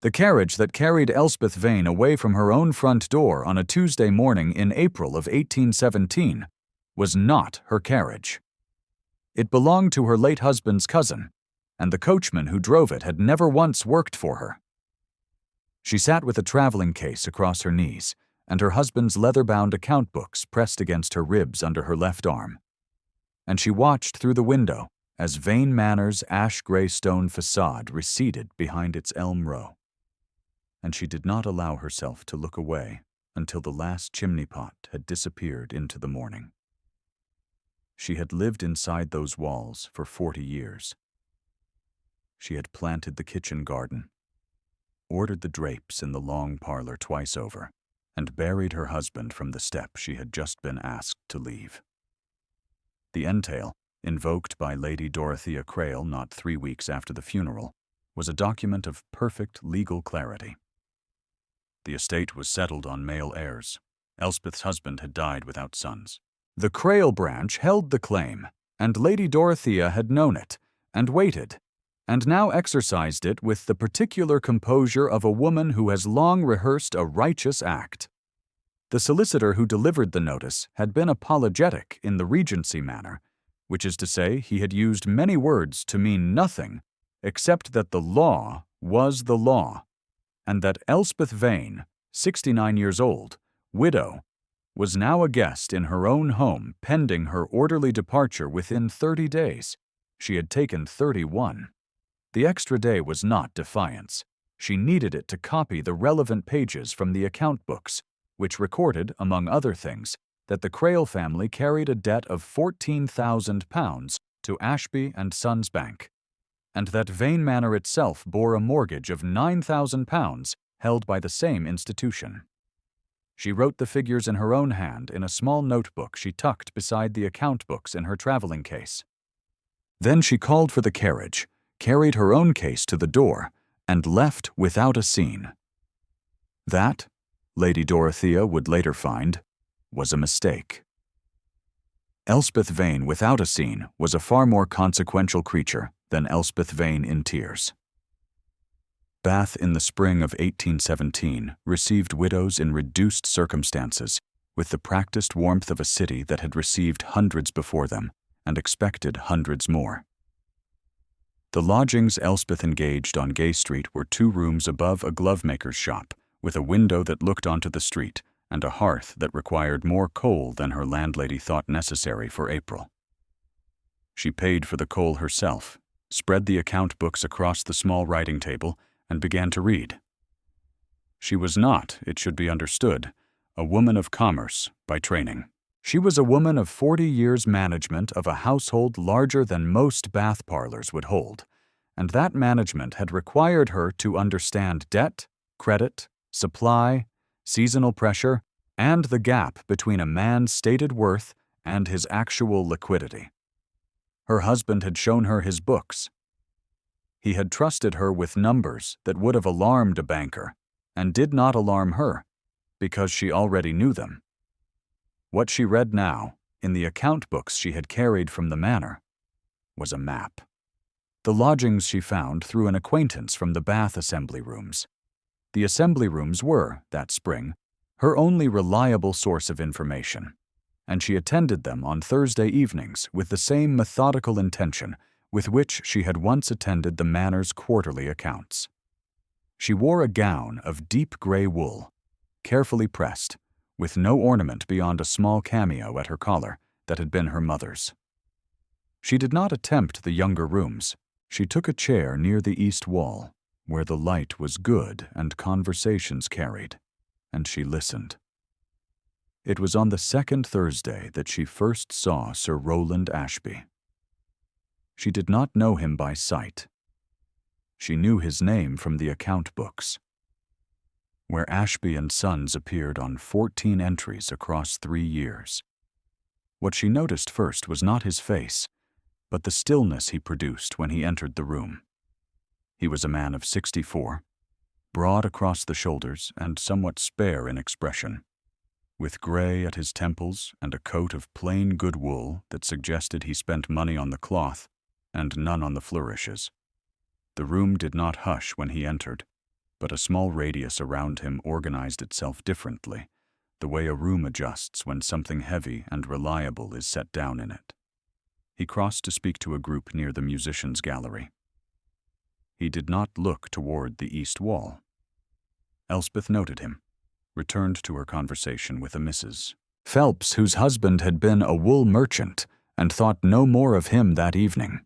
The carriage that carried Elspeth Vane away from her own front door on a Tuesday morning in April of 1817 was not her carriage. It belonged to her late husband's cousin, and the coachman who drove it had never once worked for her. She sat with a traveling case across her knees, and her husband's leather-bound account books pressed against her ribs under her left arm. And she watched through the window as Vane Manor's ash-gray stone facade receded behind its elm row. And she did not allow herself to look away until the last chimney pot had disappeared into the morning. She had lived inside those walls for 40 years. She had planted the kitchen garden, ordered the drapes in the long parlor twice over, and buried her husband from the step she had just been asked to leave. The entail, invoked by Lady Dorothea Crail not 3 weeks after the funeral, was a document of perfect legal clarity. The estate was settled on male heirs. Elspeth's husband had died without sons. The Crail branch held the claim, and Lady Dorothea had known it, and waited, and now exercised it with the particular composure of a woman who has long rehearsed a righteous act. The solicitor who delivered the notice had been apologetic in the Regency manner, which is to say he had used many words to mean nothing except that the law was the law, and that Elspeth Vane, 69 years old, widow, was now a guest in her own home pending her orderly departure within 30 days. She had taken 31. The extra day was not defiance. She needed it to copy the relevant pages from the account books, which recorded, among other things, that the Crail family carried a debt of £14,000 to Ashby and Sons Bank, and that Vane Manor itself bore a mortgage of £9,000 held by the same institution. She wrote the figures in her own hand in a small notebook she tucked beside the account books in her traveling case. Then she called for the carriage, carried her own case to the door, and left without a scene. That, Lady Dorothea would later find, was a mistake. Elspeth Vane without a scene was a far more consequential creature than Elspeth Vane in tears. Bath in the spring of 1817 received widows in reduced circumstances, with the practiced warmth of a city that had received hundreds before them and expected hundreds more. The lodgings Elspeth engaged on Gay Street were 2 rooms above a glovemaker's shop, with a window that looked onto the street and a hearth that required more coal than her landlady thought necessary for April. She paid for the coal herself, spread the account books across the small writing table, and began to read. She was not, it should be understood, a woman of commerce by training. She was a woman of 40 years' management of a household larger than most bath parlors would hold, and that management had required her to understand debt, credit, supply, seasonal pressure, and the gap between a man's stated worth and his actual liquidity. Her husband had shown her his books. He had trusted her with numbers that would have alarmed a banker, and did not alarm her, because she already knew them. What she read now, in the account books she had carried from the manor, was a map. The lodgings she found through an acquaintance from the Bath assembly rooms. The assembly rooms were, that spring, her only reliable source of information, and she attended them on Thursday evenings with the same methodical intention with which she had once attended the Manor's quarterly accounts. She wore a gown of deep gray wool, carefully pressed, with no ornament beyond a small cameo at her collar that had been her mother's. She did not attempt the younger rooms. She took a chair near the east wall, where the light was good and conversations carried, and she listened. It was on the second Thursday that she first saw Sir Rowland Ashby. She did not know him by sight. She knew his name from the account books, where Ashby and Sons appeared on 14 entries across 3 years. What she noticed first was not his face, but the stillness he produced when he entered the room. He was a man of 64, broad across the shoulders and somewhat spare in expression, with gray at his temples and a coat of plain good wool that suggested he spent money on the cloth and none on the flourishes. The room did not hush when he entered, but a small radius around him organized itself differently, the way a room adjusts when something heavy and reliable is set down in it. He crossed to speak to a group near the musicians' gallery. He did not look toward the east wall. Elspeth noted him, returned to her conversation with a Mrs. Phelps, whose husband had been a wool merchant, and thought no more of him that evening.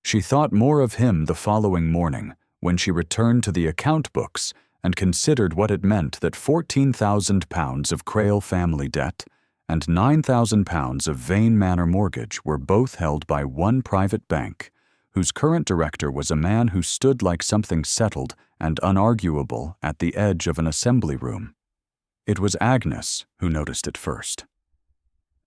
She thought more of him the following morning, when she returned to the account books and considered what it meant that £14,000 of Crail family debt and £9,000 of Vane Manor mortgage were both held by one private bank, whose current director was a man who stood like something settled and unarguable at the edge of an assembly room. It was Agnes who noticed it first.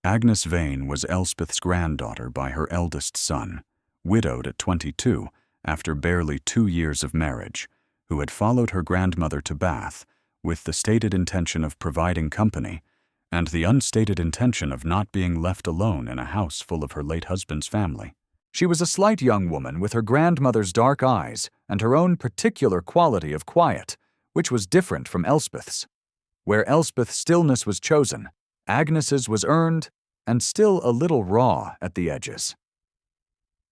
Agnes Vane was Elspeth's granddaughter by her eldest son, widowed at 22 after barely 2 years of marriage, who had followed her grandmother to Bath with the stated intention of providing company and the unstated intention of not being left alone in a house full of her late husband's family. She was a slight young woman with her grandmother's dark eyes and her own particular quality of quiet, which was different from Elspeth's. Where Elspeth's stillness was chosen, Agnes's was earned and still a little raw at the edges.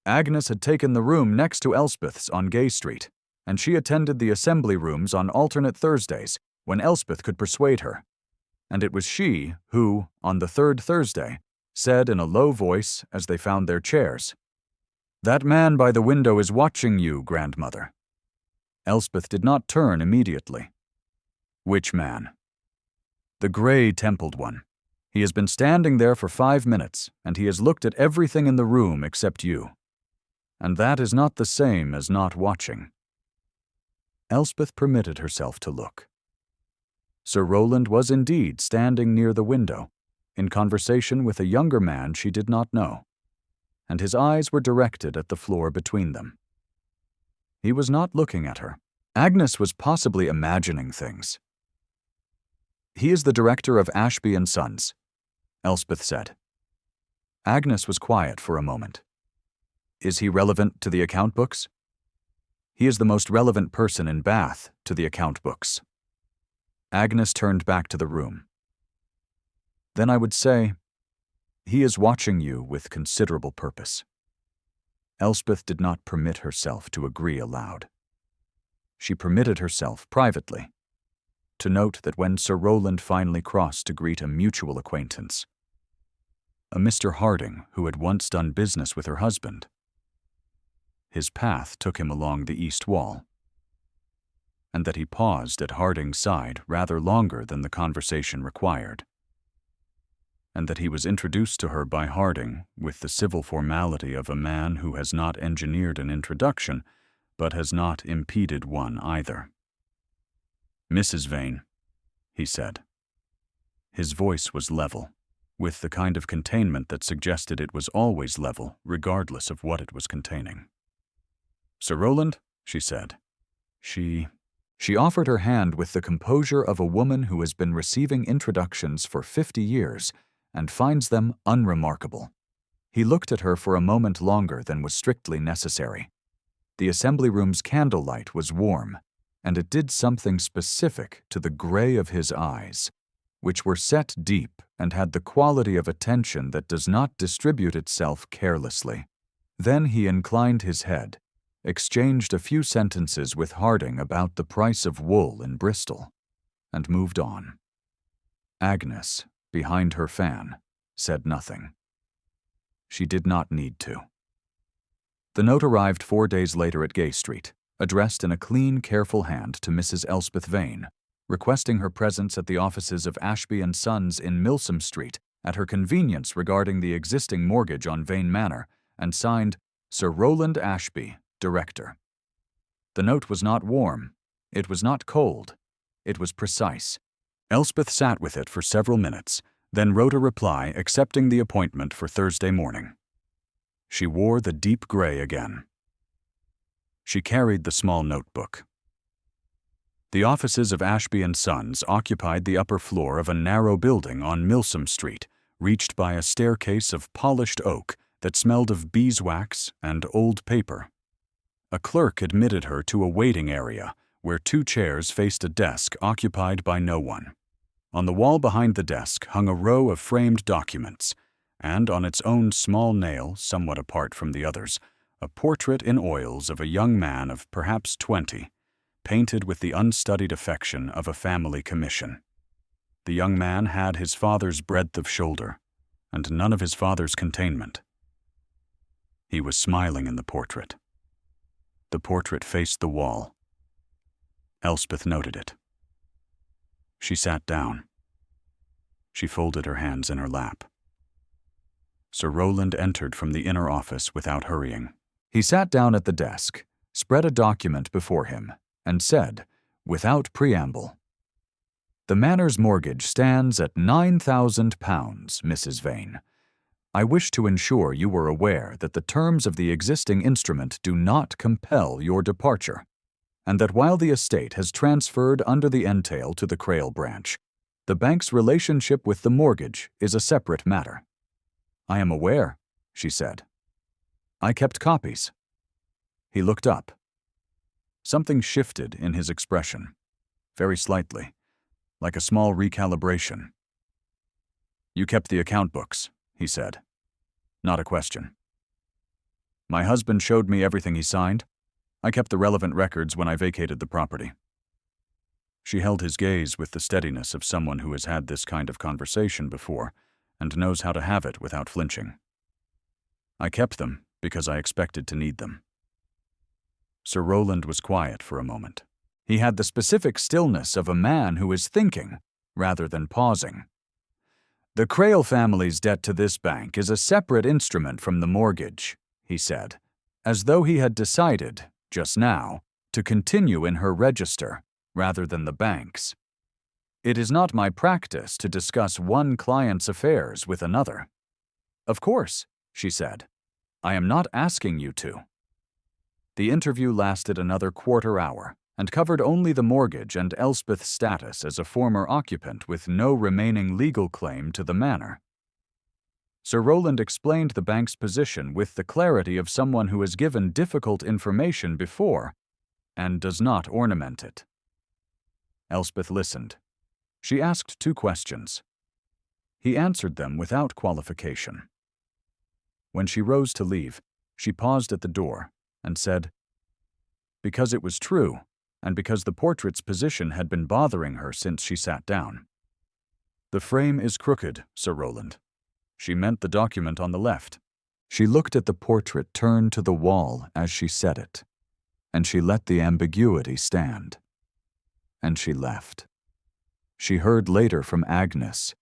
Agnes had taken the room next to Elspeth's on Gay Street, and she attended the assembly rooms on alternate Thursdays when Elspeth could persuade her. And it was she who, on the third Thursday, said in a low voice as they found their chairs, "That man by the window is watching you, grandmother." Elspeth did not turn immediately. "Which man?" "The gray-templed one. He has been standing there for 5 minutes, and he has looked at everything in the room except you. And that is not the same as not watching." Elspeth permitted herself to look. Sir Rowland was indeed standing near the window, in conversation with a younger man she did not know, and his eyes were directed at the floor between them. He was not looking at her. Agnes was possibly imagining things. "He is the director of Ashby & Sons," Elspeth said. Agnes was quiet for a moment. "Is he relevant to the account books?" "He is the most relevant person in Bath to the account books." Agnes turned back to the room. "Then I would say, he is watching you with considerable purpose." Elspeth did not permit herself to agree aloud. She permitted herself, privately, to note that when Sir Rowland finally crossed to greet a mutual acquaintance, a Mr. Harding who had once done business with her husband, his path took him along the east wall, and that he paused at Harding's side rather longer than the conversation required, and that he was introduced to her by Harding with the civil formality of a man who has not engineered an introduction, but has not impeded one either. "Mrs. Vane," he said. His voice was level, with the kind of containment that suggested it was always level, regardless of what it was containing. "Sir Rowland," she said. She offered her hand with the composure of a woman who has been receiving introductions for 50 years and finds them unremarkable. He looked at her for a moment longer than was strictly necessary. The assembly room's candlelight was warm, and it did something specific to the gray of his eyes, which were set deep and had the quality of attention that does not distribute itself carelessly. Then he inclined his head, exchanged a few sentences with Harding about the price of wool in Bristol, and moved on. Agnes, behind her fan, said nothing. She did not need to. The note arrived 4 days later at Gay Street, addressed in a clean, careful hand to Mrs. Elspeth Vane, requesting her presence at the offices of Ashby & Sons in Milsom Street at her convenience regarding the existing mortgage on Vane Manor, and signed Sir Rowland Ashby, Director. The note was not warm, it was not cold, it was precise. Elspeth sat with it for several minutes, then wrote a reply accepting the appointment for Thursday morning. She wore the deep gray again. She carried the small notebook. The offices of Ashby & Sons occupied the upper floor of a narrow building on Milsom Street, reached by a staircase of polished oak that smelled of beeswax and old paper. A clerk admitted her to a waiting area, where 2 chairs faced a desk occupied by no one. On the wall behind the desk hung a row of framed documents, and on its own small nail, somewhat apart from the others, a portrait in oils of a young man of perhaps 20, painted with the unstudied affection of a family commission. The young man had his father's breadth of shoulder, and none of his father's containment. He was smiling in the portrait. The portrait faced the wall. Elspeth noted it. She sat down. She folded her hands in her lap. Sir Rowland entered from the inner office without hurrying. He sat down at the desk, spread a document before him, and said, without preamble, "The Manor's mortgage stands at £9,000, Mrs. Vane. I wish to ensure you were aware that the terms of the existing instrument do not compel your departure, and that while the estate has transferred under the entail to the Crail branch, the bank's relationship with the mortgage is a separate matter." "I am aware," she said. "I kept copies." He looked up. Something shifted in his expression, very slightly, like a small recalibration. "You kept the account books," he said. Not a question. "My husband showed me everything he signed. I kept the relevant records when I vacated the property." She held his gaze with the steadiness of someone who has had this kind of conversation before and knows how to have it without flinching. "I kept them because I expected to need them." Sir Rowland was quiet for a moment. He had the specific stillness of a man who is thinking rather than pausing. "The Crail family's debt to this bank is a separate instrument from the mortgage," he said, as though he had decided, just now, to continue in her register rather than the bank's. "It is not my practice to discuss one client's affairs with another." "Of course," she said. "I am not asking you to." The interview lasted another quarter hour and covered only the mortgage and Elspeth's status as a former occupant with no remaining legal claim to the manor. Sir Rowland explained the bank's position with the clarity of someone who has given difficult information before and does not ornament it. Elspeth listened. She asked 2 questions. He answered them without qualification. When she rose to leave, she paused at the door and said, "Because it was true, and because the portrait's position had been bothering her since she sat down." "The frame is crooked, Sir Rowland." She meant the document on the left. She looked at the portrait turned to the wall as she said it, and she let the ambiguity stand. And she left. She heard later from Agnes,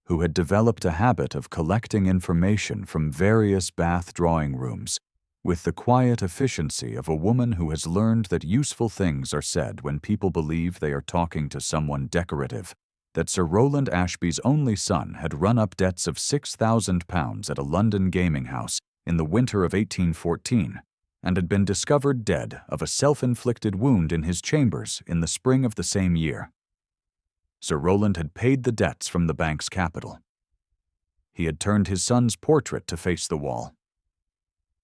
who had developed a habit of collecting information from various Bath drawing rooms with the quiet efficiency of a woman who has learned that useful things are said when people believe they are talking to someone decorative, that Sir Rowland Ashby's only son had run up debts of £6,000 at a London gaming house in the winter of 1814, and had been discovered dead of a self-inflicted wound in his chambers in the spring of the same year. Sir Rowland had paid the debts from the bank's capital. He had turned his son's portrait to face the wall.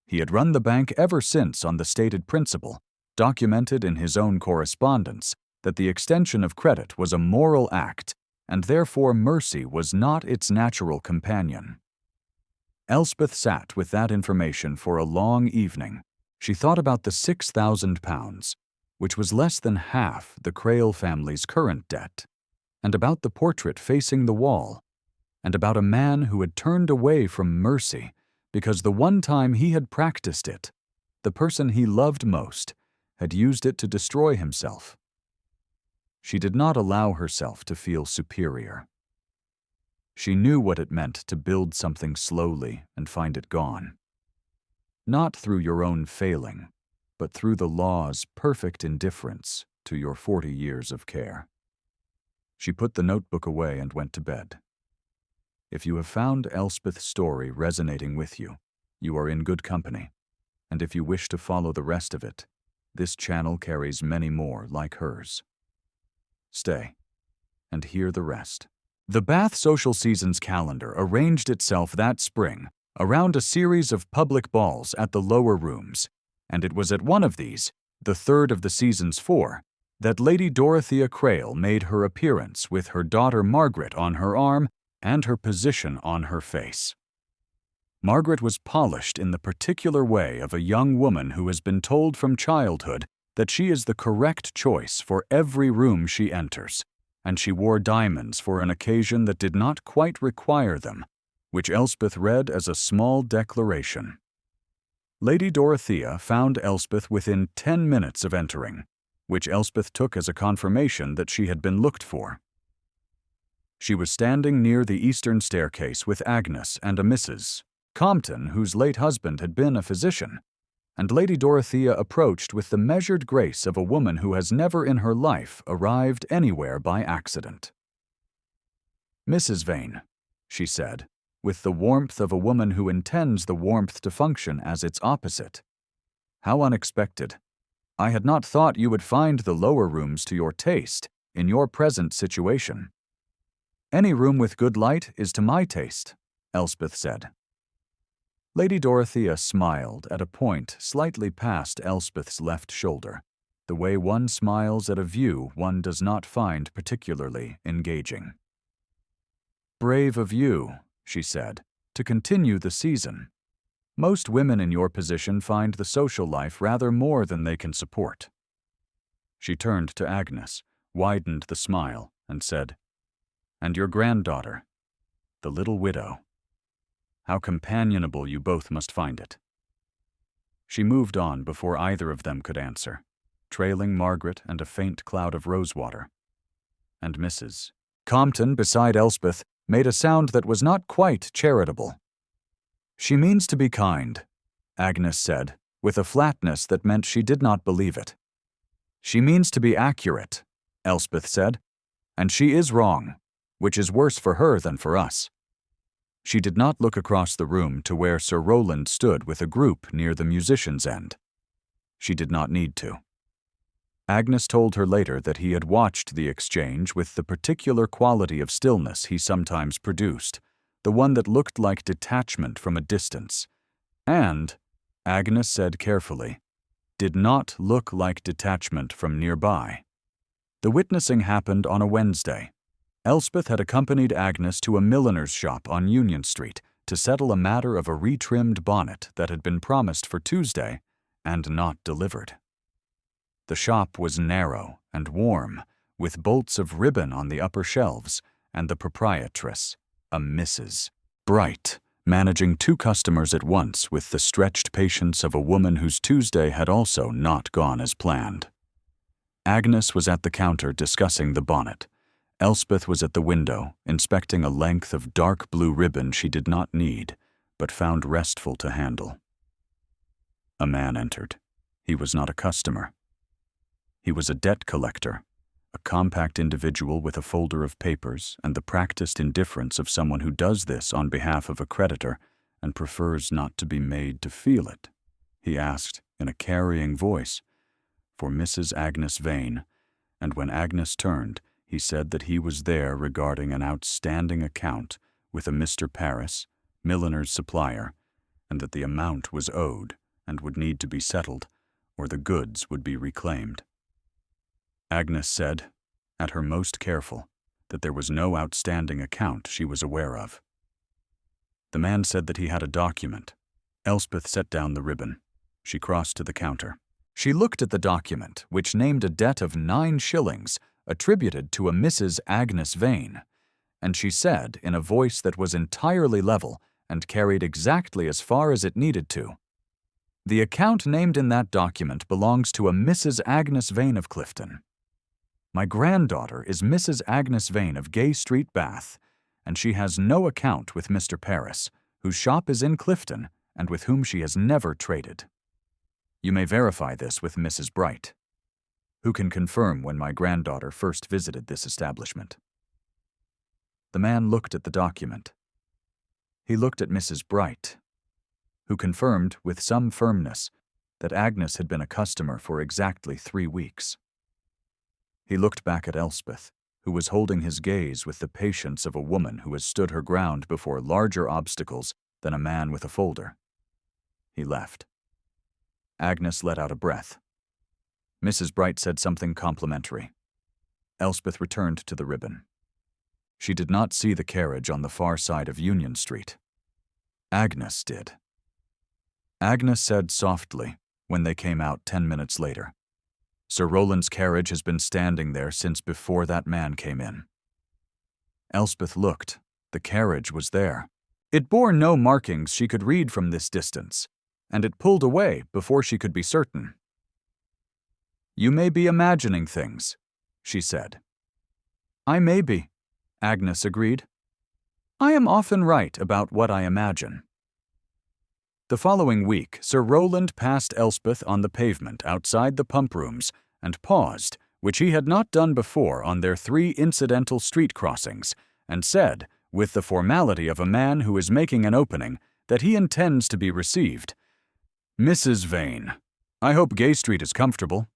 He had run the bank ever since on the stated principle, documented in his own correspondence, that the extension of credit was a moral act, and therefore mercy was not its natural companion. Elspeth sat with that information for a long evening. She thought about the £6,000, which was less than half the Crail family's current debt, and about the portrait facing the wall, and about a man who had turned away from mercy because the one time he had practiced it, the person he loved most had used it to destroy himself. She did not allow herself to feel superior. She knew what it meant to build something slowly and find it gone. Not through your own failing, but through the law's perfect indifference to your 40 years of care. She put the notebook away and went to bed. If you have found Elspeth's story resonating with you, you are in good company, and if you wish to follow the rest of it, this channel carries many more like hers. Stay, and hear the rest. The Bath Social Seasons calendar arranged itself that spring around a series of public balls at the lower rooms, and it was at one of these, the third of the season's 4, that Lady Dorothea Crail made her appearance with her daughter Margaret on her arm and her position on her face. Margaret was polished in the particular way of a young woman who has been told from childhood that she is the correct choice for every room she enters, and she wore diamonds for an occasion that did not quite require them, which Elspeth read as a small declaration. Lady Dorothea found Elspeth within 10 minutes of entering, which Elspeth took as a confirmation that she had been looked for. She was standing near the eastern staircase with Agnes and a Mrs. Compton, whose late husband had been a physician, and Lady Dorothea approached with the measured grace of a woman who has never in her life arrived anywhere by accident. "Mrs. Vane," she said, with the warmth of a woman who intends the warmth to function as its opposite. "How unexpected. I had not thought you would find the lower rooms to your taste in your present situation." "Any room with good light is to my taste," Elspeth said. Lady Dorothea smiled at a point slightly past Elspeth's left shoulder, the way one smiles at a view one does not find particularly engaging. "Brave of you," she said, "to continue the season. Most women in your position find the social life rather more than they can support." She turned to Agnes, widened the smile, and said, "And your granddaughter, the little widow. How companionable you both must find it." She moved on before either of them could answer, trailing Margaret and a faint cloud of rosewater. And Mrs. Compton, beside Elspeth, made a sound that was not quite charitable. "She means to be kind," Agnes said, with a flatness that meant she did not believe it. "She means to be accurate," Elspeth said, "and she is wrong, which is worse for her than for us." She did not look across the room to where Sir Rowland stood with a group near the musician's end. She did not need to. Agnes told her later that he had watched the exchange with the particular quality of stillness he sometimes produced, the one that looked like detachment from a distance, and, Agnes said carefully, did not look like detachment from nearby. The witnessing happened on a Wednesday. Elspeth had accompanied Agnes to a milliner's shop on Union Street to settle a matter of a retrimmed bonnet that had been promised for Tuesday and not delivered. The shop was narrow and warm, with bolts of ribbon on the upper shelves, and the proprietress, a Mrs. Bright, managing 2 customers at once with the stretched patience of a woman whose Tuesday had also not gone as planned. Agnes was at the counter discussing the bonnet. Elspeth was at the window, inspecting a length of dark blue ribbon she did not need, but found restful to handle. A man entered. He was not a customer. He was a debt collector, a compact individual with a folder of papers and the practiced indifference of someone who does this on behalf of a creditor and prefers not to be made to feel it. He asked, in a carrying voice, for Mrs. Agnes Vane, and when Agnes turned, he said that he was there regarding an outstanding account with a Mr. Paris, milliner's supplier, and that the amount was owed and would need to be settled, or the goods would be reclaimed. Agnes said, at her most careful, that there was no outstanding account she was aware of. The man said that he had a document. Elspeth set down the ribbon. She crossed to the counter. She looked at the document, which named a debt of 9 shillings, attributed to a Mrs. Agnes Vane, and she said, in a voice that was entirely level and carried exactly as far as it needed to, "The account named in that document belongs to a Mrs. Agnes Vane of Clifton. My granddaughter is Mrs. Agnes Vane of Gay Street, Bath, and she has no account with Mr. Paris, whose shop is in Clifton and with whom she has never traded. You may verify this with Mrs. Bright, who can confirm when my granddaughter first visited this establishment." The man looked at the document. He looked at Mrs. Bright, who confirmed with some firmness that Agnes had been a customer for exactly 3 weeks. He looked back at Elspeth, who was holding his gaze with the patience of a woman who has stood her ground before larger obstacles than a man with a folder. He left. Agnes let out a breath. Mrs. Bright said something complimentary. Elspeth returned to the ribbon. She did not see the carriage on the far side of Union Street. Agnes did. Agnes said softly, when they came out 10 minutes later, "Sir Rowland's carriage has been standing there since before that man came in." Elspeth looked. The carriage was there. It bore no markings she could read from this distance, and it pulled away before she could be certain. "You may be imagining things," she said. "I may be," Agnes agreed. "I am often right about what I imagine." The following week, Sir Rowland passed Elspeth on the pavement outside the pump rooms and paused, which he had not done before on their 3 incidental street crossings, and said, with the formality of a man who is making an opening, that he intends to be received. "Mrs. Vane, I hope Gay Street is comfortable."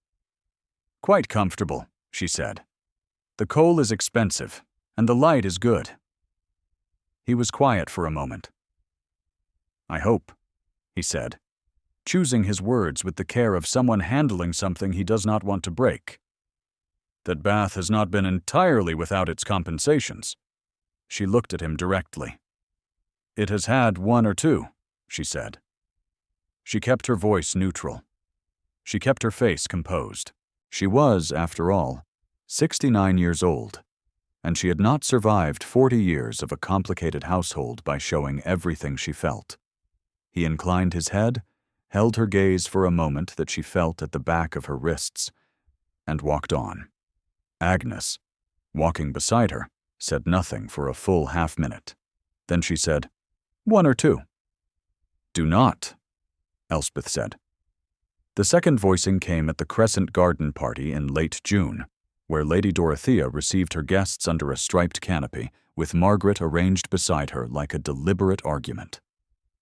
"Quite comfortable," she said. "The coal is expensive, and the light is good." He was quiet for a moment. "I hope," he said, choosing his words with the care of someone handling something he does not want to break, "that Bath has not been entirely without its compensations." She looked at him directly. "It has had 1 or 2, she said. She kept her voice neutral. She kept her face composed. She was, after all, 69 years old, and she had not survived 40 years of a complicated household by showing everything she felt. He inclined his head, held her gaze for a moment that she felt at the back of her wrists, and walked on. Agnes, walking beside her, said nothing for a full half-minute. Then she said, "1 or 2. "Do not," Elspeth said. The second voicing came at the Crescent Garden party in late June, where Lady Dorothea received her guests under a striped canopy, with Margaret arranged beside her like a deliberate argument.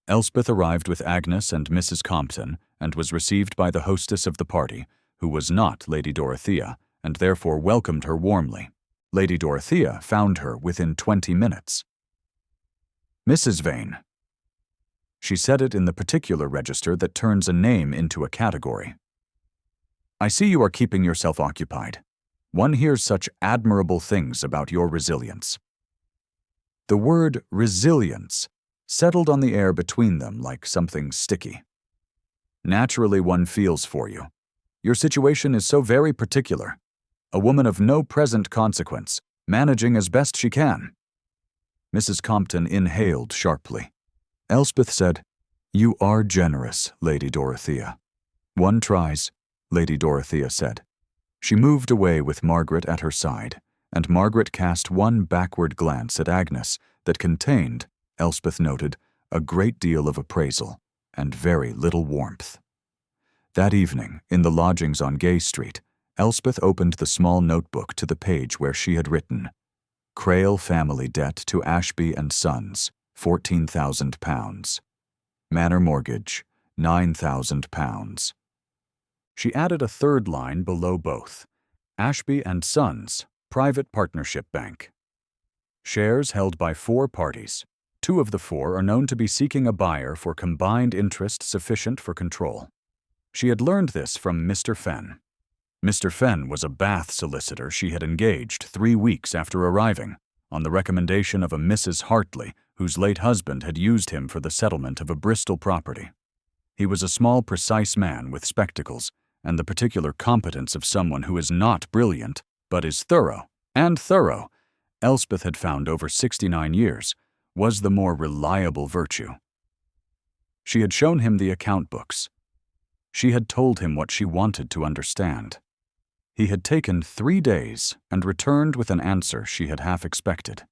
Elspeth arrived with Agnes and Mrs. Compton and was received by the hostess of the party, who was not Lady Dorothea, and therefore welcomed her warmly. Lady Dorothea found her within 20 minutes. "Mrs. Vane." She said it in the particular register that turns a name into a category. "I see you are keeping yourself occupied. One hears such admirable things about your resilience." The word resilience settled on the air between them like something sticky. "Naturally one feels for you. Your situation is so very particular. A woman of no present consequence, managing as best she can." Mrs. Compton inhaled sharply. Elspeth said, "You are generous, Lady Dorothea." "One tries," Lady Dorothea said. She moved away with Margaret at her side, and Margaret cast one backward glance at Agnes that contained, Elspeth noted, a great deal of appraisal and very little warmth. That evening, in the lodgings on Gay Street, Elspeth opened the small notebook to the page where she had written, "Crail family debt to Ashby and Sons, £14,000. Manor mortgage, £9,000. She added a third line below both, "Ashby and Sons, Private Partnership Bank. Shares held by 4 parties. 2 of the 4 are known to be seeking a buyer for combined interest sufficient for control." She had learned this from Mr. Fenn. Mr. Fenn was a Bath solicitor she had engaged 3 weeks after arriving, on the recommendation of a Mrs. Hartley, whose late husband had used him for the settlement of a Bristol property. He was a small, precise man with spectacles, and the particular competence of someone who is not brilliant, but is thorough, and thorough, Elspeth had found over 69 years, was the more reliable virtue. She had shown him the account books. She had told him what she wanted to understand. He had taken 3 days and returned with an answer she had half expected.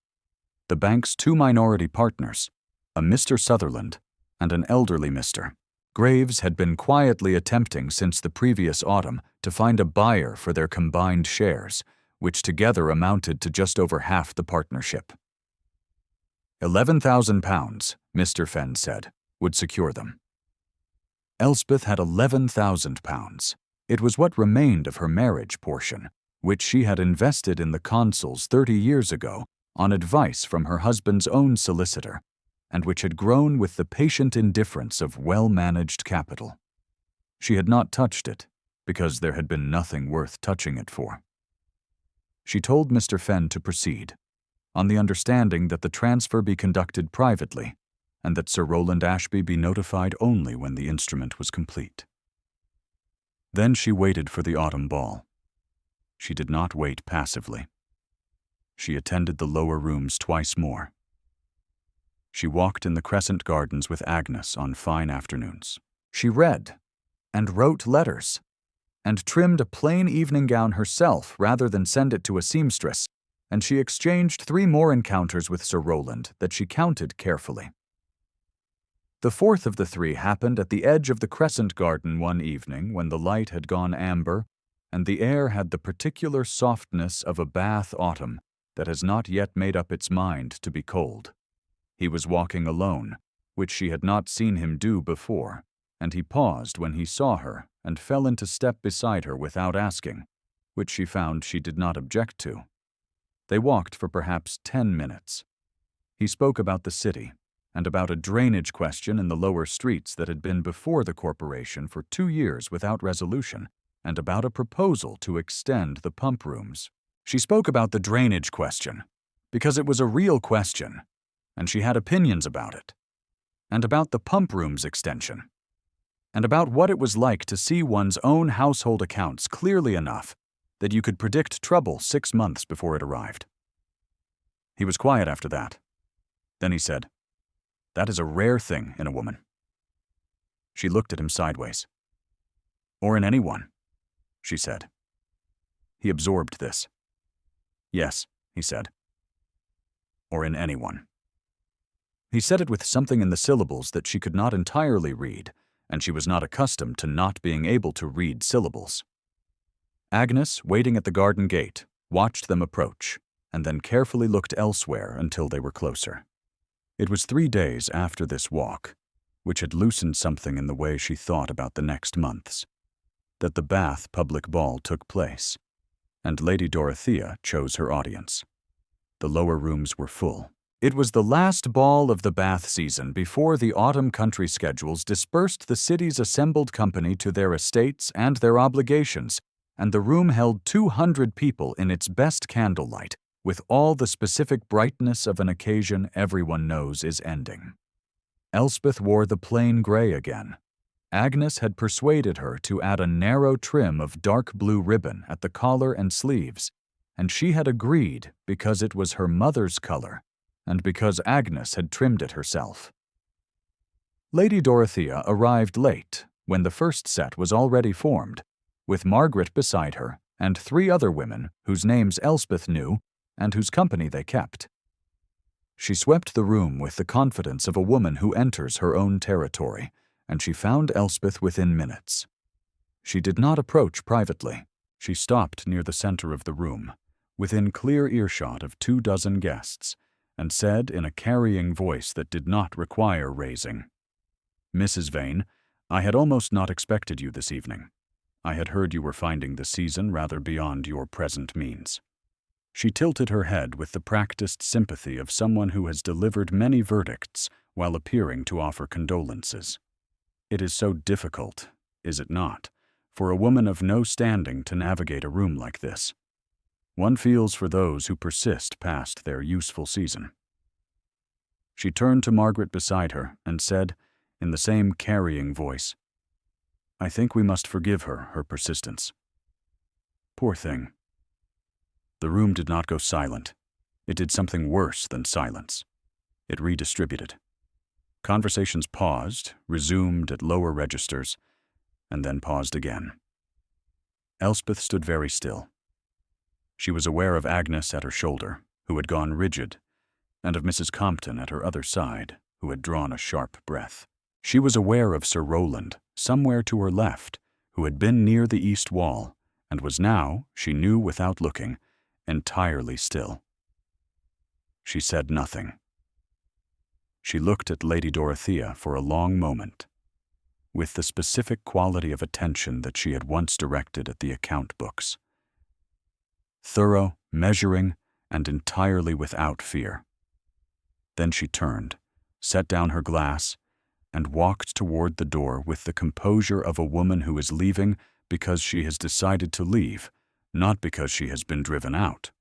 The bank's 2 minority partners, a Mr. Sutherland and an elderly Mr. Graves, had been quietly attempting since the previous autumn to find a buyer for their combined shares, which together amounted to just over half the partnership. £11,000, Mr. Fenn said, would secure them. Elspeth had £11,000. It was what remained of her marriage portion, which she had invested in the consuls 30 years ago on advice from her husband's own solicitor, and which had grown with the patient indifference of well-managed capital. She had not touched it, because there had been nothing worth touching it for. She told Mr. Fenn to proceed, on the understanding that the transfer be conducted privately, and that Sir Rowland Ashby be notified only when the instrument was complete. Then she waited for the autumn ball. She did not wait passively. She attended the lower rooms twice more. She walked in the Crescent Gardens with Agnes on fine afternoons. She read, and wrote letters, and trimmed a plain evening gown herself rather than send it to a seamstress, and she exchanged 3 more encounters with Sir Rowland that she counted carefully. The fourth of the 3 happened at the edge of the Crescent Garden one evening when the light had gone amber and the air had the particular softness of a Bath autumn that has not yet made up its mind to be cold. He was walking alone, which she had not seen him do before, and he paused when he saw her and fell into step beside her without asking, which she found she did not object to. They walked for perhaps 10 minutes. He spoke about the city, and about a drainage question in the lower streets that had been before the corporation for 2 years without resolution, and about a proposal to extend the pump rooms. She spoke about the drainage question, because it was a real question, and she had opinions about it, and about the pump rooms extension, and about what it was like to see one's own household accounts clearly enough that you could predict trouble 6 months before it arrived. He was quiet after that. Then he said, "That is a rare thing in a woman." She looked at him sideways. "Or in anyone," she said. He absorbed this. "Yes," he said. "Or in anyone." He said it with something in the syllables that she could not entirely read, and she was not accustomed to not being able to read syllables. Agnes, waiting at the garden gate, watched them approach, and then carefully looked elsewhere until they were closer. It was 3 days after this walk, which had loosened something in the way she thought about the next months, that the Bath public ball took place, and Lady Dorothea chose her audience. The lower rooms were full. It was the last ball of the Bath season before the autumn country schedules dispersed the city's assembled company to their estates and their obligations, and the room held 200 people in its best candlelight, with all the specific brightness of an occasion everyone knows is ending. Elspeth wore the plain gray again. Agnes had persuaded her to add a narrow trim of dark blue ribbon at the collar and sleeves, and she had agreed because it was her mother's color, and because Agnes had trimmed it herself. Lady Dorothea arrived late, when the first set was already formed, with Margaret beside her and 3 other women whose names Elspeth knew and whose company they kept. She swept the room with the confidence of a woman who enters her own territory, and she found Elspeth within minutes. She did not approach privately. She stopped near the center of the room, within clear earshot of 24 guests, and said in a carrying voice that did not require raising, "Mrs. Vane, I had almost not expected you this evening. I had heard you were finding the season rather beyond your present means." She tilted her head with the practiced sympathy of someone who has delivered many verdicts while appearing to offer condolences. It is so difficult, is it not, for a woman of no standing to navigate a room like this. One feels for those who persist past their useful season. She turned to Margaret beside her and said, in the same carrying voice, "I think we must forgive her persistence." Poor thing. The room did not go silent. It did something worse than silence. It redistributed. Conversations paused, resumed at lower registers, and then paused again. Elspeth stood very still. She was aware of Agnes at her shoulder, who had gone rigid, and of Mrs. Compton at her other side, who had drawn a sharp breath. She was aware of Sir Rowland, somewhere to her left, who had been near the east wall, and was now, she knew without looking, entirely still. She said nothing. She looked at Lady Dorothea for a long moment, with the specific quality of attention that she had once directed at the account books. Thorough, measuring, and entirely without fear. Then she turned, set down her glass, and walked toward the door with the composure of a woman who is leaving because she has decided to leave, not because she has been driven out.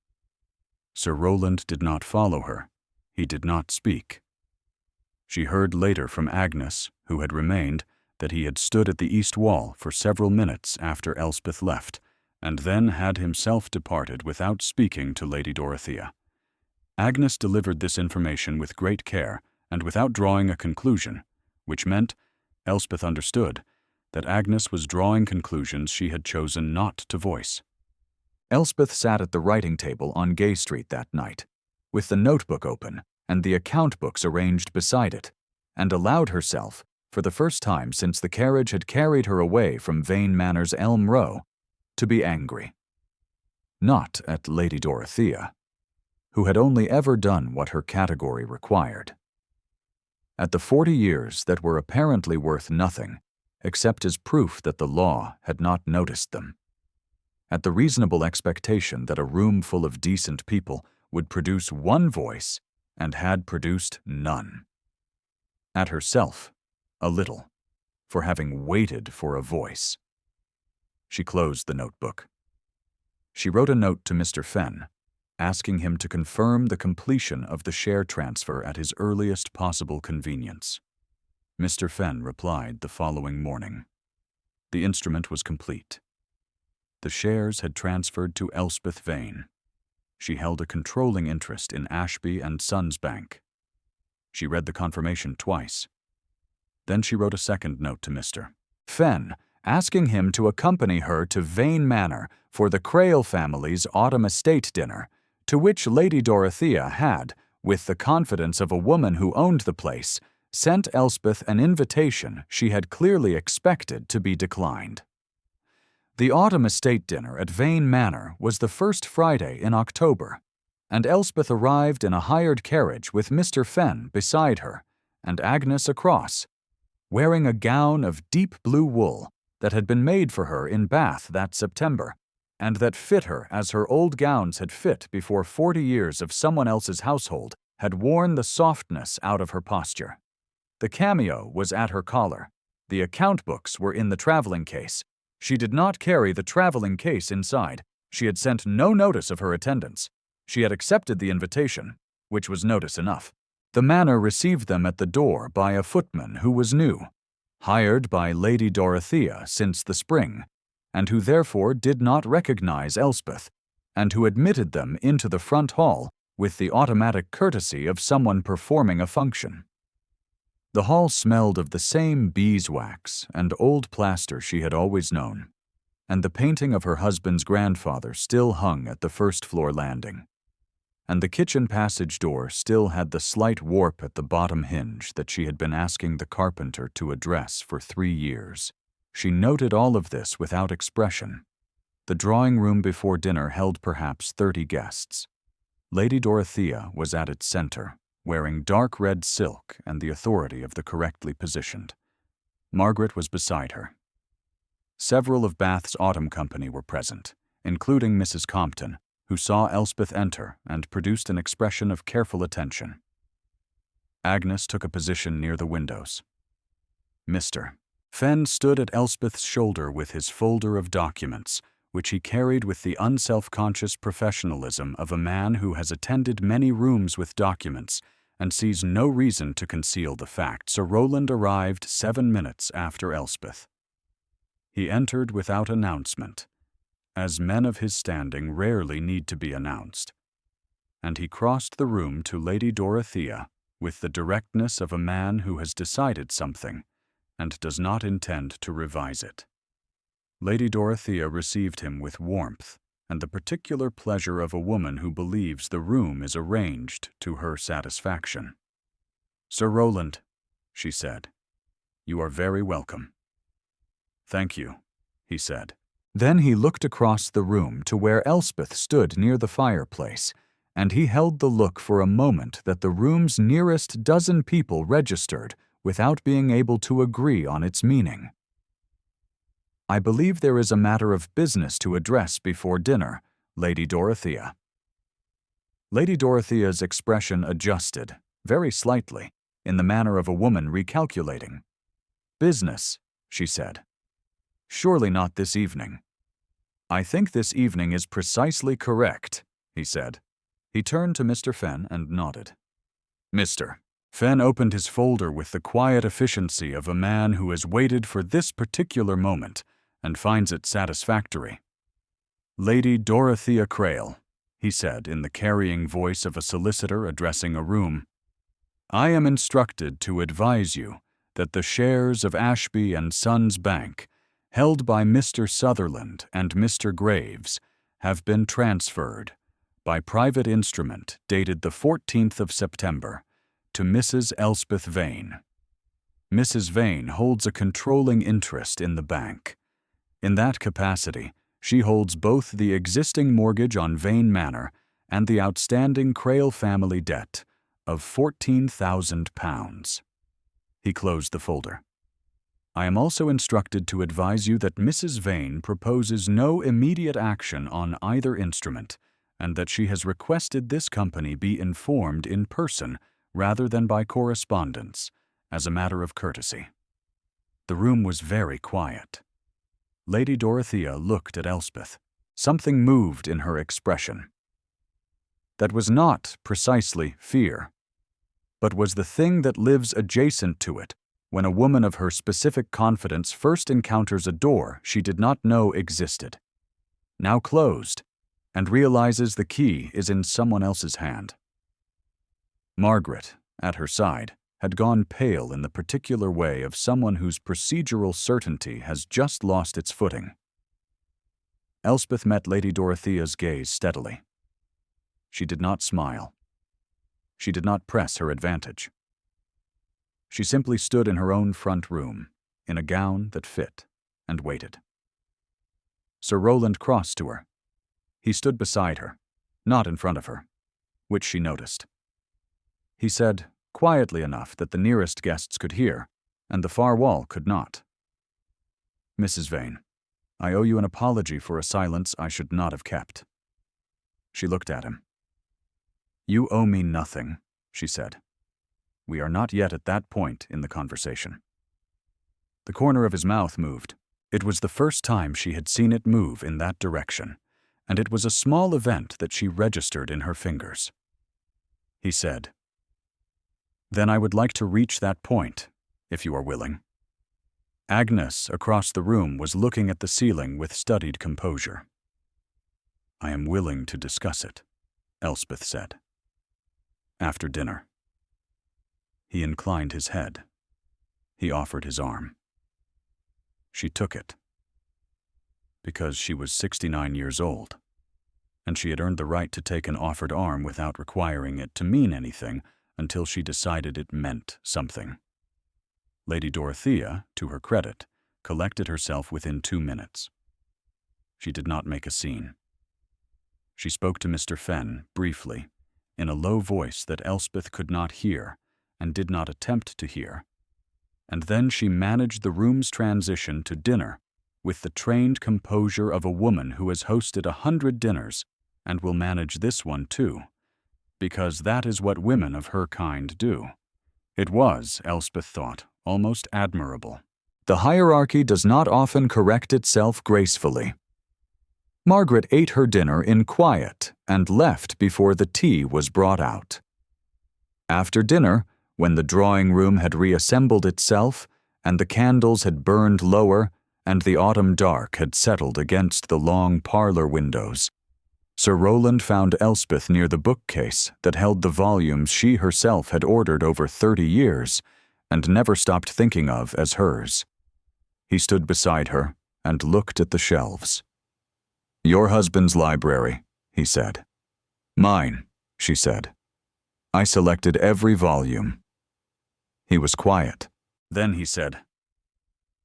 Sir Rowland did not follow her. He did not speak. She heard later from Agnes, who had remained, that he had stood at the east wall for several minutes after Elspeth left, and then had himself departed without speaking to Lady Dorothea. Agnes delivered this information with great care and without drawing a conclusion, which meant, Elspeth understood, that Agnes was drawing conclusions she had chosen not to voice. Elspeth sat at the writing table on Gay Street that night, with the notebook open and the account books arranged beside it, and allowed herself, for the first time since the carriage had carried her away from Vane Manor's Elm Row, to be angry. Not at Lady Dorothea, who had only ever done what her category required. At the 40 years that were apparently worth nothing, except as proof that the law had not noticed them. At the reasonable expectation that a room full of decent people would produce one voice and had produced none. At herself, a little, for having waited for a voice. She closed the notebook. She wrote a note to Mr. Fenn, asking him to confirm the completion of the share transfer at his earliest possible convenience. Mr. Fenn replied the following morning. The instrument was complete. The shares had transferred to Elspeth Vane. She held a controlling interest in Ashby and Sons Bank. She read the confirmation twice. Then she wrote a second note to Mr. Fenn, asking him to accompany her to Vane Manor for the Crail family's autumn estate dinner, to which Lady Dorothea had, with the confidence of a woman who owned the place, sent Elspeth an invitation she had clearly expected to be declined. The autumn estate dinner at Vane Manor was the first Friday in October, and Elspeth arrived in a hired carriage with Mr. Fenn beside her and Agnes across, wearing a gown of deep blue wool that had been made for her in Bath that September, and that fit her as her old gowns had fit before 40 years of someone else's household had worn the softness out of her posture. The cameo was at her collar. The account books were in the traveling case. She did not carry the traveling case inside. She had sent no notice of her attendance. She had accepted the invitation, which was notice enough. The Manor received them at the door by a footman who was new, hired by Lady Dorothea since the spring, and who therefore did not recognize Elspeth, and who admitted them into the front hall with the automatic courtesy of someone performing a function. The hall smelled of the same beeswax and old plaster she had always known, and the painting of her husband's grandfather still hung at the first-floor landing, and the kitchen passage door still had the slight warp at the bottom hinge that she had been asking the carpenter to address for 3 years. She noted all of this without expression. The drawing-room before dinner held perhaps 30 guests. Lady Dorothea was at its center, wearing dark red silk and the authority of the correctly positioned. Margaret was beside her. Several of Bath's autumn company were present, including Mrs. Compton, who saw Elspeth enter and produced an expression of careful attention. Agnes took a position near the windows. Mr. Fenn stood at Elspeth's shoulder with his folder of documents, which he carried with the unself-conscious professionalism of a man who has attended many rooms with documents and sees no reason to conceal the fact. Sir Rowland arrived 7 minutes after Elspeth. He entered without announcement, as men of his standing rarely need to be announced, and he crossed the room to Lady Dorothea with the directness of a man who has decided something and does not intend to revise it. Lady Dorothea received him with warmth and the particular pleasure of a woman who believes the room is arranged to her satisfaction. "Sir Rowland," she said, "you are very welcome." "Thank you," he said. Then he looked across the room to where Elspeth stood near the fireplace, and he held the look for a moment that the room's nearest dozen people registered without being able to agree on its meaning. "I believe there is a matter of business to address before dinner, Lady Dorothea." Lady Dorothea's expression adjusted, very slightly, in the manner of a woman recalculating. "Business," she said. Surely not this evening. I think this evening is precisely correct, he said. He turned to Mr. Fenn and nodded. Mr. Fenn opened his folder with the quiet efficiency of a man who has waited for this particular moment and finds it satisfactory. Lady Dorothea Crail, he said in the carrying voice of a solicitor addressing a room, I am instructed to advise you that the shares of Ashby and Sons Bank, held by Mr. Sutherland and Mr. Graves, have been transferred, by private instrument dated the 14th of September, to Mrs. Elspeth Vane. Mrs. Vane holds a controlling interest in the bank. In that capacity, she holds both the existing mortgage on Vane Manor and the outstanding Crail family debt of £14,000. He closed the folder. I am also instructed to advise you that Mrs. Vane proposes no immediate action on either instrument, and that she has requested this company be informed in person rather than by correspondence, as a matter of courtesy. The room was very quiet. Lady Dorothea looked at Elspeth. Something moved in her expression. That was not precisely fear, but was the thing that lives adjacent to it when a woman of her specific confidence first encounters a door she did not know existed, now closed, and realizes the key is in someone else's hand. Margaret, at her side, had gone pale in the particular way of someone whose procedural certainty has just lost its footing. Elspeth met Lady Dorothea's gaze steadily. She did not smile. She did not press her advantage. She simply stood in her own front room, in a gown that fit, and waited. Sir Rowland crossed to her. He stood beside her, not in front of her, which she noticed. He said, quietly enough that the nearest guests could hear, and the far wall could not. Mrs. Vane, I owe you an apology for a silence I should not have kept. She looked at him. You owe me nothing, she said. We are not yet at that point in the conversation. The corner of his mouth moved. It was the first time she had seen it move in that direction, and it was a small event that she registered in her fingers. He said, Then I would like to reach that point, if you are willing. Agnes, across the room, was looking at the ceiling with studied composure. I am willing to discuss it, Elspeth said. After dinner. He inclined his head. He offered his arm. She took it. Because she was 69 years old, and she had earned the right to take an offered arm without requiring it to mean anything until she decided it meant something. Lady Dorothea, to her credit, collected herself within 2 minutes. She did not make a scene. She spoke to Mr. Fenn, briefly, in a low voice that Elspeth could not hear and did not attempt to hear, and then she managed the room's transition to dinner with the trained composure of a woman who has hosted 100 dinners and will manage this one too, because that is what women of her kind do. It was, Elspeth thought, almost admirable. The hierarchy does not often correct itself gracefully. Margaret ate her dinner in quiet and left before the tea was brought out. After dinner, when the drawing room had reassembled itself and the candles had burned lower and the autumn dark had settled against the long parlor windows, Sir Rowland found Elspeth near the bookcase that held the volumes she herself had ordered over 30 years and never stopped thinking of as hers. He stood beside her and looked at the shelves. Your husband's library, he said. Mine, she said. I selected every volume. He was quiet. Then he said,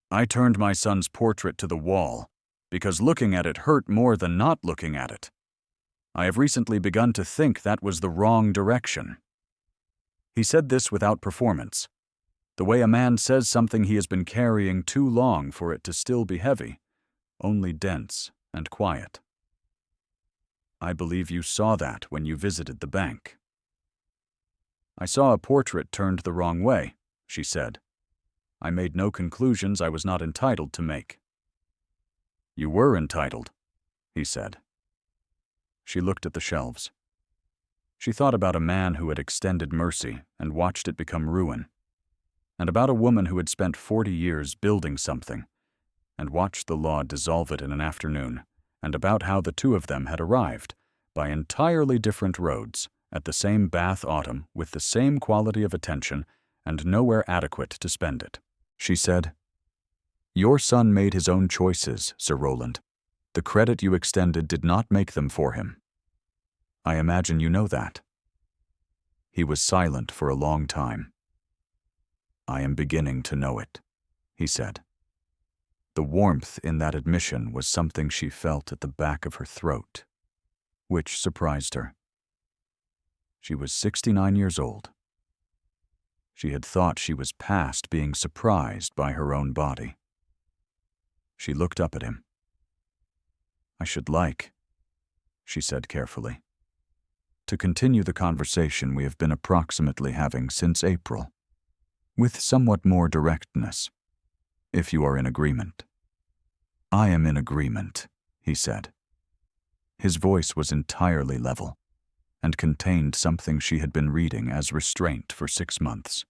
I turned my son's portrait to the wall because looking at it hurt more than not looking at it. I have recently begun to think that was the wrong direction. He said this without performance, the way a man says something he has been carrying too long for it to still be heavy, only dense and quiet. I believe you saw that when you visited the bank. I saw a portrait turned the wrong way, she said. I made no conclusions I was not entitled to make. You were entitled, he said. She looked at the shelves. She thought about a man who had extended mercy and watched it become ruin, and about a woman who had spent 40 years building something and watched the law dissolve it in an afternoon, and about how the two of them had arrived, by entirely different roads, at the same Bath autumn with the same quality of attention and nowhere adequate to spend it. She said, "Your son made his own choices, Sir Roland. The credit you extended did not make them for him. I imagine you know that." He was silent for a long time. "I am beginning to know it," he said. The warmth in that admission was something she felt at the back of her throat, which surprised her. She was 69 years old. She had thought she was past being surprised by her own body. She looked up at him. "I should like," she said carefully, "to continue the conversation we have been approximately having since April, with somewhat more directness, if you are in agreement." "I am in agreement," he said. His voice was entirely level, and contained something she had been reading as restraint for 6 months,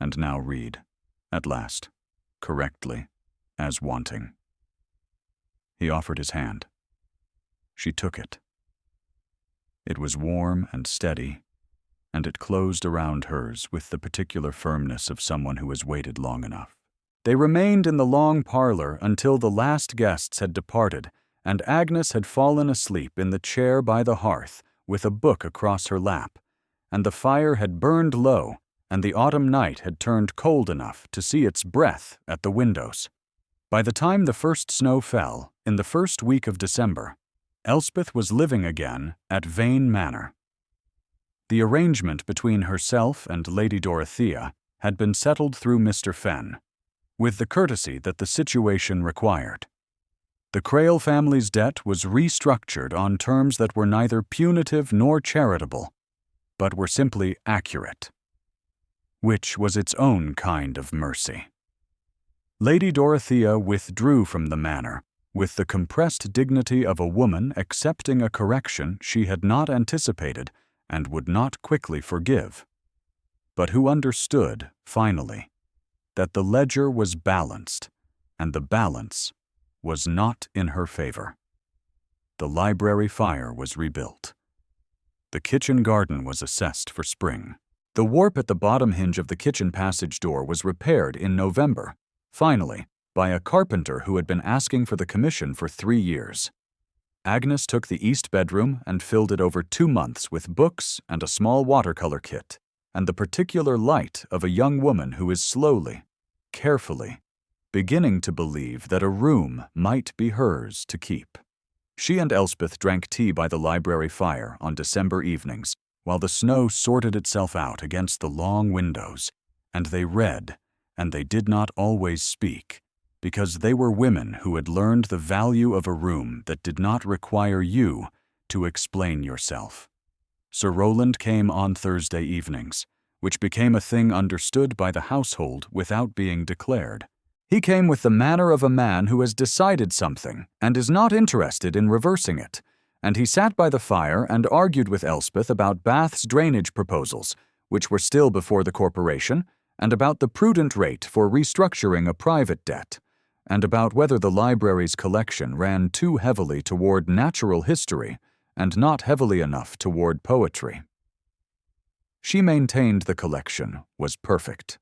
and now read, at last, correctly, as wanting. He offered his hand. She took it. It was warm and steady, and it closed around hers with the particular firmness of someone who has waited long enough. They remained in the long parlor until the last guests had departed, and Agnes had fallen asleep in the chair by the hearth with a book across her lap, and the fire had burned low, and the autumn night had turned cold enough to see its breath at the windows. By the time the first snow fell, in the first week of December, Elspeth was living again at Vane Manor. The arrangement between herself and Lady Dorothea had been settled through Mr. Fenn, with the courtesy that the situation required. The Crail family's debt was restructured on terms that were neither punitive nor charitable, but were simply accurate, which was its own kind of mercy. Lady Dorothea withdrew from the manor with the compressed dignity of a woman accepting a correction she had not anticipated and would not quickly forgive, but who understood, finally, that the ledger was balanced, and the balance was not in her favor. The library fire was rebuilt. The kitchen garden was assessed for spring. The warp at the bottom hinge of the kitchen passage door was repaired in November, finally, by a carpenter who had been asking for the commission for 3 years. Agnes took the east bedroom and filled it over 2 months with books and a small watercolor kit, and the particular light of a young woman who is slowly, carefully, beginning to believe that a room might be hers to keep. She and Elspeth drank tea by the library fire on December evenings, while the snow sorted itself out against the long windows, and they read, and they did not always speak, because they were women who had learned the value of a room that did not require you to explain yourself. Sir Roland came on Thursday evenings, which became a thing understood by the household without being declared. He came with the manner of a man who has decided something and is not interested in reversing it, and he sat by the fire and argued with Elspeth about Bath's drainage proposals, which were still before the corporation, and about the prudent rate for restructuring a private debt, and about whether the library's collection ran too heavily toward natural history and not heavily enough toward poetry. She maintained the collection was perfect.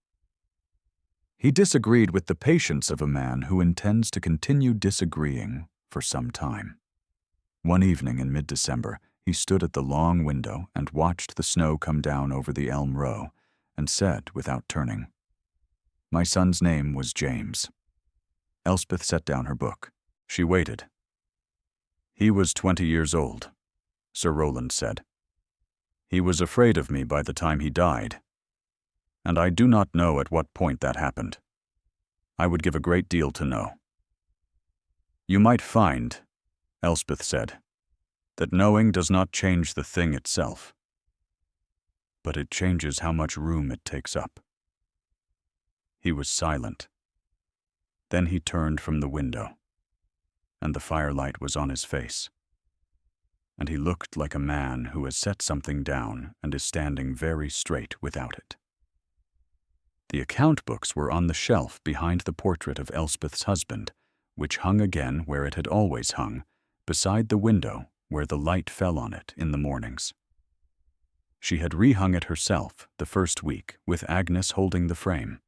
He disagreed with the patience of a man who intends to continue disagreeing for some time. One evening in mid-December, he stood at the long window and watched the snow come down over the elm row, and said without turning, "My son's name was James." Elspeth set down her book. She waited. "He was 20 years old," Sir Roland said. "He was afraid of me by the time he died, and I do not know at what point that happened. I would give a great deal to know." "You might find," Elspeth said, "that knowing does not change the thing itself, but it changes how much room it takes up." He was silent. Then he turned from the window. and the firelight was on his face. And he looked like a man who has set something down and is standing very straight without it. The account books were on the shelf behind the portrait of Elspeth's husband, which hung again where it had always hung, beside the window where the light fell on it in the mornings. She had rehung it herself the first week, with Agnes holding the frame.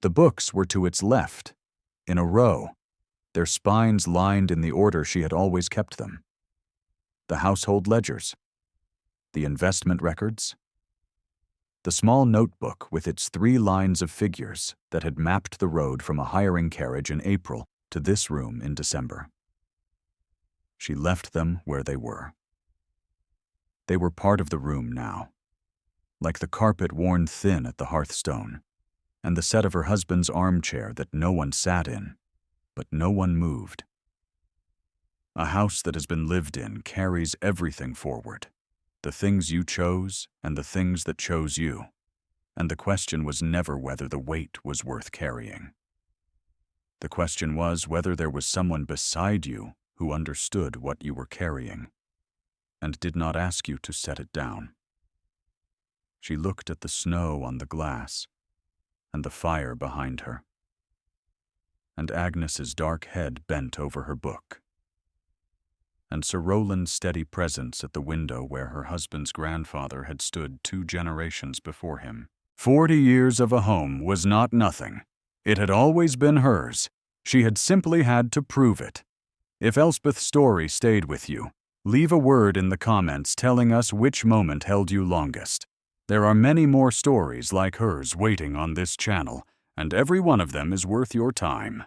The books were to its left, in a row, their spines lined in the order she had always kept them. The household ledgers, the investment records, the small notebook with its 3 lines of figures that had mapped the road from a hiring carriage in April to this room in December. She left them where they were. They were part of the room now, like the carpet worn thin at the hearthstone, and the set of her husband's armchair that no one sat in, but no one moved. A house that has been lived in carries everything forward, the things you chose and the things that chose you, and the question was never whether the weight was worth carrying. The question was whether there was someone beside you who understood what you were carrying and did not ask you to set it down. She looked at the snow on the glass and the fire behind her, and Agnes's dark head bent over her book, and Sir Rowland's steady presence at the window where her husband's grandfather had stood 2 generations before him. 40 years of a home was not nothing. It had always been hers. She had simply had to prove it. If Elspeth's story stayed with you, leave a word in the comments telling us which moment held you longest. There are many more stories like hers waiting on this channel, and every one of them is worth your time.